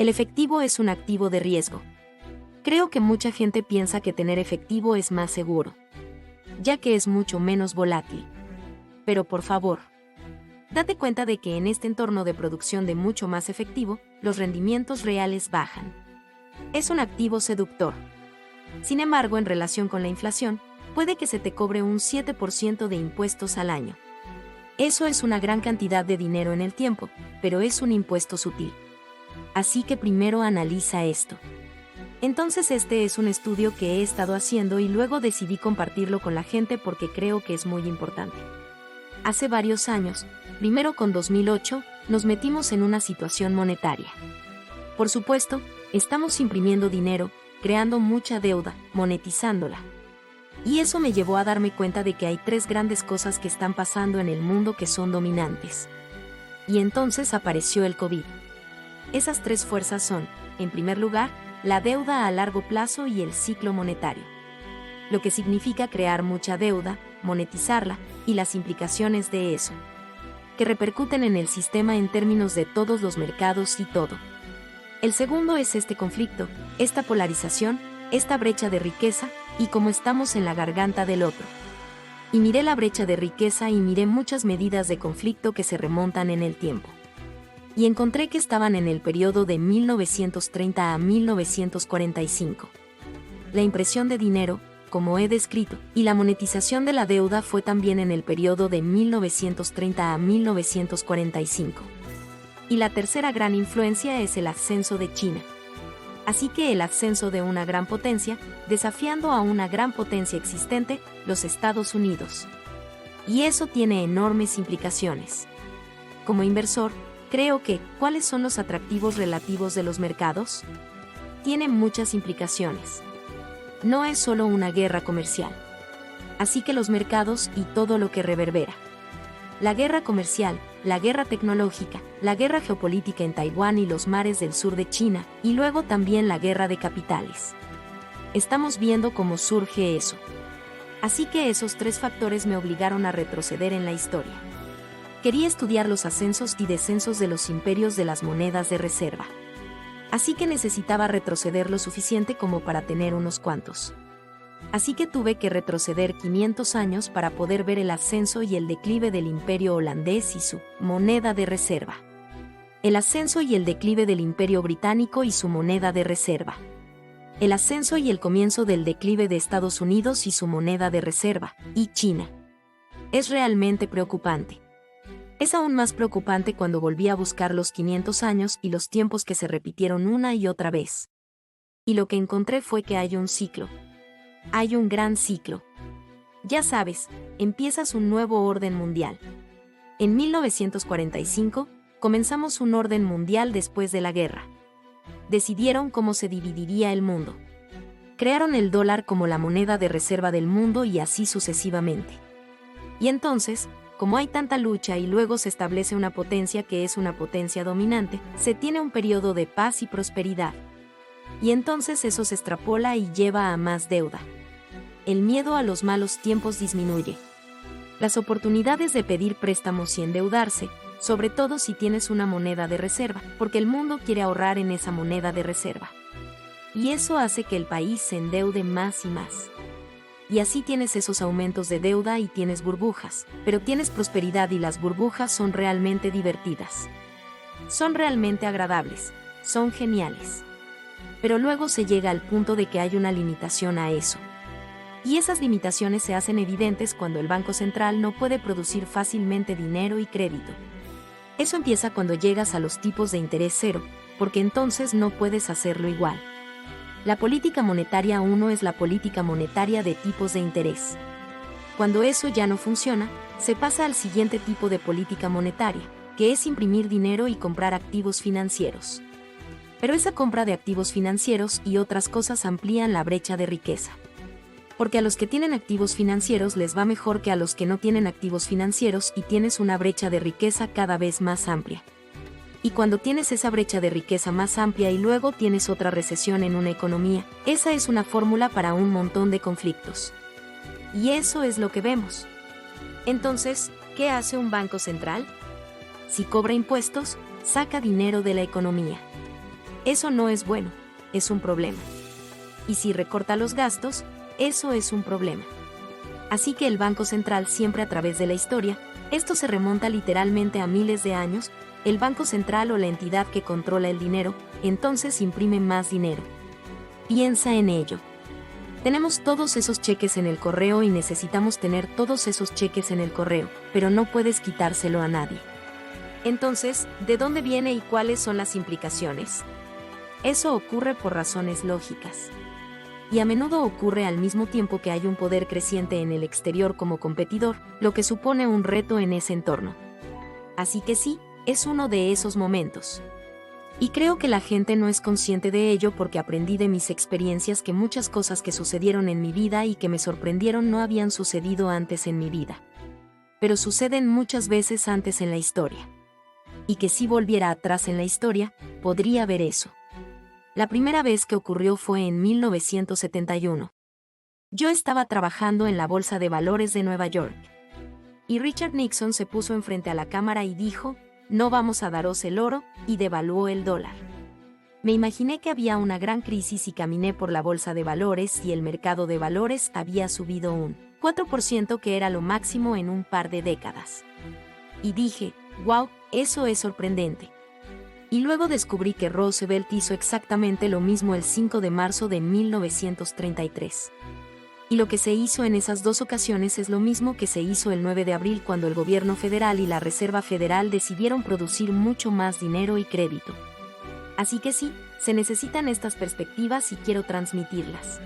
El efectivo es un activo de riesgo. Creo que mucha gente piensa que tener efectivo es más seguro, ya que es mucho menos volátil. Pero por favor, date cuenta de que en este entorno de producción de mucho más efectivo, los rendimientos reales bajan. Es un activo seductor. Sin embargo, en relación con la inflación, puede que se te cobre un 7% de impuestos al año. Eso es una gran cantidad de dinero en el tiempo, pero es un impuesto sutil. Así que primero analiza esto. Entonces este es un estudio que he estado haciendo y luego decidí compartirlo con la gente porque creo que es muy importante. Hace varios años, primero con 2008, nos metimos en una situación monetaria. Por supuesto, estamos imprimiendo dinero, creando mucha deuda, monetizándola. Y eso me llevó a darme cuenta de que hay tres grandes cosas que están pasando en el mundo que son dominantes. Y entonces apareció el COVID. Esas tres fuerzas son, en primer lugar, la deuda a largo plazo y el ciclo monetario. Lo que significa crear mucha deuda, monetizarla, y las implicaciones de eso, que repercuten en el sistema en términos de todos los mercados y todo. El segundo es este conflicto, esta polarización, esta brecha de riqueza, y cómo estamos en la garganta del otro. Y miré la brecha de riqueza y miré muchas medidas de conflicto que se remontan en el tiempo. Y encontré que estaban en el periodo de 1930 a 1945. La impresión de dinero, como he descrito, y la monetización de la deuda fue también en el periodo de 1930 a 1945. Y la tercera gran influencia es el ascenso de China. Así que el ascenso de una gran potencia, desafiando a una gran potencia existente, los Estados Unidos. Y eso tiene enormes implicaciones. Como inversor, creo que, ¿cuáles son los atractivos relativos de los mercados? Tiene muchas implicaciones. No es solo una guerra comercial. Así que los mercados y todo lo que reverbera. La guerra comercial, la guerra tecnológica, la guerra geopolítica en Taiwán y los mares del sur de China, y luego también la guerra de capitales. Estamos viendo cómo surge eso. Así que esos tres factores me obligaron a retroceder en la historia. Quería estudiar los ascensos y descensos de los imperios de las monedas de reserva. Así que necesitaba retroceder lo suficiente como para tener unos cuantos. Así que tuve que retroceder 500 años para poder ver el ascenso y el declive del imperio holandés y su moneda de reserva. El ascenso y el declive del imperio británico y su moneda de reserva. El ascenso y el comienzo del declive de Estados Unidos y su moneda de reserva, y China. Es realmente preocupante. Es aún más preocupante cuando volví a buscar los 500 años y los tiempos que se repitieron una y otra vez. Y lo que encontré fue que hay un ciclo. Hay un gran ciclo. Ya sabes, empiezas un nuevo orden mundial. En 1945, comenzamos un orden mundial después de la guerra. Decidieron cómo se dividiría el mundo. Crearon el dólar como la moneda de reserva del mundo y así sucesivamente. Y entonces, como hay tanta lucha y luego se establece una potencia que es una potencia dominante, se tiene un periodo de paz y prosperidad. Y entonces eso se extrapola y lleva a más deuda. El miedo a los malos tiempos disminuye. Las oportunidades de pedir préstamos y endeudarse, sobre todo si tienes una moneda de reserva, porque el mundo quiere ahorrar en esa moneda de reserva. Y eso hace que el país se endeude más y más. Y así tienes esos aumentos de deuda y tienes burbujas, pero tienes prosperidad y las burbujas son realmente divertidas. Son realmente agradables, son geniales. Pero luego se llega al punto de que hay una limitación a eso. Y esas limitaciones se hacen evidentes cuando el Banco Central no puede producir fácilmente dinero y crédito. Eso empieza cuando llegas a los tipos de interés cero, porque entonces no puedes hacerlo igual. La política monetaria 1 es la política monetaria de tipos de interés. Cuando eso ya no funciona, se pasa al siguiente tipo de política monetaria, que es imprimir dinero y comprar activos financieros. Pero esa compra de activos financieros y otras cosas amplían la brecha de riqueza. Porque a los que tienen activos financieros les va mejor que a los que no tienen activos financieros y tienes una brecha de riqueza cada vez más amplia. Y cuando tienes esa brecha de riqueza más amplia y luego tienes otra recesión en una economía, esa es una fórmula para un montón de conflictos. Y eso es lo que vemos. Entonces, ¿qué hace un banco central? Si cobra impuestos, saca dinero de la economía. Eso no es bueno, es un problema. Y si recorta los gastos, eso es un problema. Así que el Banco Central siempre a través de la historia, esto se remonta literalmente a miles de años, el Banco Central o la entidad que controla el dinero, entonces imprime más dinero. Piensa en ello. Tenemos todos esos cheques en el correo y necesitamos tener todos esos cheques en el correo, pero no puedes quitárselo a nadie. Entonces, ¿de dónde viene y cuáles son las implicaciones? Eso ocurre por razones lógicas. Y a menudo ocurre al mismo tiempo que hay un poder creciente en el exterior como competidor, lo que supone un reto en ese entorno. Así que sí, es uno de esos momentos. Y creo que la gente no es consciente de ello porque aprendí de mis experiencias que muchas cosas que sucedieron en mi vida y que me sorprendieron no habían sucedido antes en mi vida. Pero suceden muchas veces antes en la historia. Y que si volviera atrás en la historia, podría ver eso. La primera vez que ocurrió fue en 1971. Yo estaba trabajando en la Bolsa de Valores de Nueva York. Y Richard Nixon se puso enfrente a la cámara y dijo, no vamos a daros el oro, y devaluó el dólar. Me imaginé que había una gran crisis y caminé por la bolsa de valores y el mercado de valores había subido un 4% que era lo máximo en un par de décadas. Y dije, wow, eso es sorprendente. Y luego descubrí que Roosevelt hizo exactamente lo mismo el 5 de marzo de 1933. Y lo que se hizo en esas dos ocasiones es lo mismo que se hizo el 9 de abril cuando el gobierno federal y la Reserva Federal decidieron producir mucho más dinero y crédito. Así que sí, se necesitan estas perspectivas y quiero transmitirlas.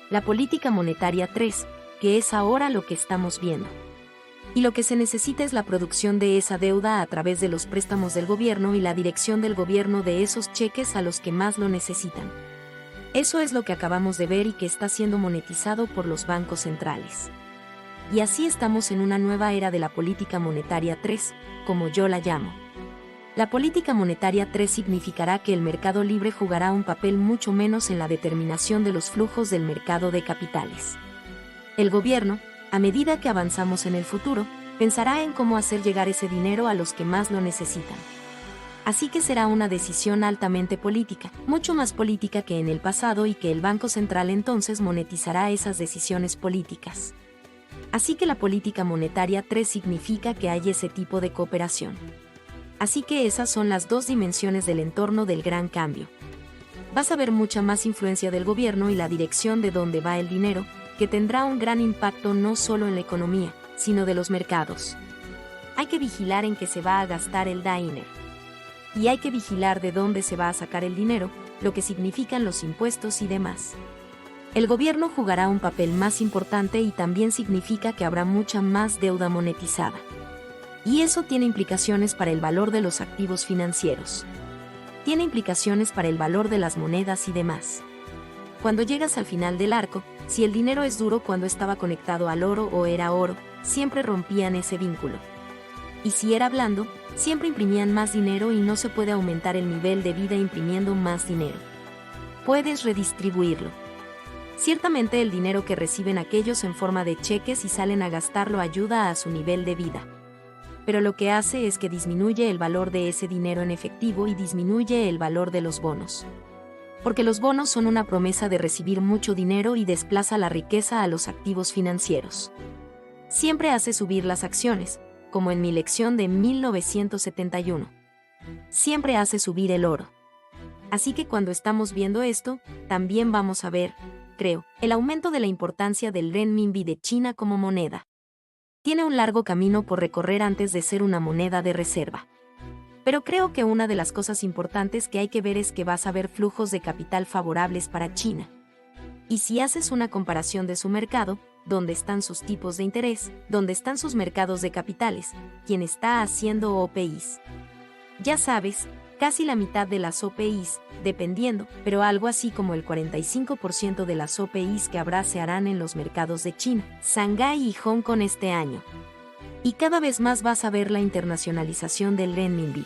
La política monetaria 3, que es ahora lo que estamos viendo. Y lo que se necesita es la producción de esa deuda a través de los préstamos del gobierno y la dirección del gobierno de esos cheques a los que más lo necesitan. Eso es lo que acabamos de ver y que está siendo monetizado por los bancos centrales. Y así estamos en una nueva era de la política monetaria 3, como yo la llamo. La política monetaria 3 significará que el mercado libre jugará un papel mucho menos en la determinación de los flujos del mercado de capitales. El gobierno, a medida que avanzamos en el futuro, pensará en cómo hacer llegar ese dinero a los que más lo necesitan. Así que será una decisión altamente política, mucho más política que en el pasado y que el Banco Central entonces monetizará esas decisiones políticas. Así que la política monetaria 3 significa que hay ese tipo de cooperación. Así que esas son las dos dimensiones del entorno del gran cambio. Vas a ver mucha más influencia del gobierno y la dirección de dónde va el dinero, que tendrá un gran impacto no solo en la economía, sino de los mercados. Hay que vigilar en qué se va a gastar el diner. Y hay que vigilar de dónde se va a sacar el dinero, lo que significan los impuestos y demás. El gobierno jugará un papel más importante y también significa que habrá mucha más deuda monetizada. Y eso tiene implicaciones para el valor de los activos financieros. Tiene implicaciones para el valor de las monedas y demás. Cuando llegas al final del arco, si el dinero es duro cuando estaba conectado al oro o era oro, siempre rompían ese vínculo. Y si era blando, siempre imprimían más dinero y no se puede aumentar el nivel de vida imprimiendo más dinero. Puedes redistribuirlo. Ciertamente el dinero que reciben aquellos en forma de cheques y salen a gastarlo ayuda a su nivel de vida. Pero lo que hace es que disminuye el valor de ese dinero en efectivo y disminuye el valor de los bonos. Porque los bonos son una promesa de recibir mucho dinero y desplaza la riqueza a los activos financieros. Siempre hace subir las acciones, como en mi lección de 1971. Siempre hace subir el oro. Así que cuando estamos viendo esto, también vamos a ver, creo, el aumento de la importancia del renminbi de China como moneda. Tiene un largo camino por recorrer antes de ser una moneda de reserva. Pero creo que una de las cosas importantes que hay que ver es que vas a ver flujos de capital favorables para China. Y si haces una comparación de su mercado, dónde están sus tipos de interés, dónde están sus mercados de capitales, quién está haciendo OPIs. Ya sabes, casi la mitad de las OPIs, dependiendo, pero algo así como el 45% de las OPIs que habrá se harán en los mercados de China, Shanghái y Hong Kong este año. Y cada vez más vas a ver la internacionalización del renminbi.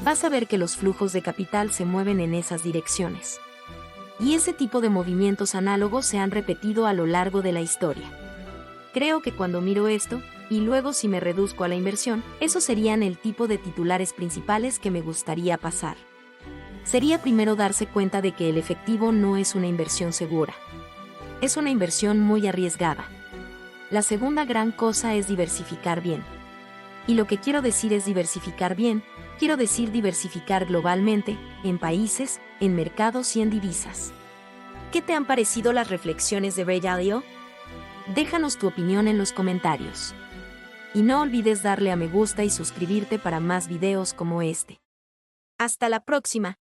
Vas a ver que los flujos de capital se mueven en esas direcciones. Y ese tipo de movimientos análogos se han repetido a lo largo de la historia. Creo que cuando miro esto, y luego si me reduzco a la inversión, esos serían el tipo de titulares principales que me gustaría pasar. sería primero darse cuenta de que el efectivo no es una inversión segura. Es una inversión muy arriesgada. La segunda gran cosa es diversificar bien. Y lo que quiero decir es diversificar bien, quiero decir diversificar globalmente, en países, en mercados y en divisas. ¿Qué te han parecido las reflexiones de Ray Dalio? Déjanos tu opinión en los comentarios. Y no olvides darle a me gusta y suscribirte para más videos como este. Hasta la próxima.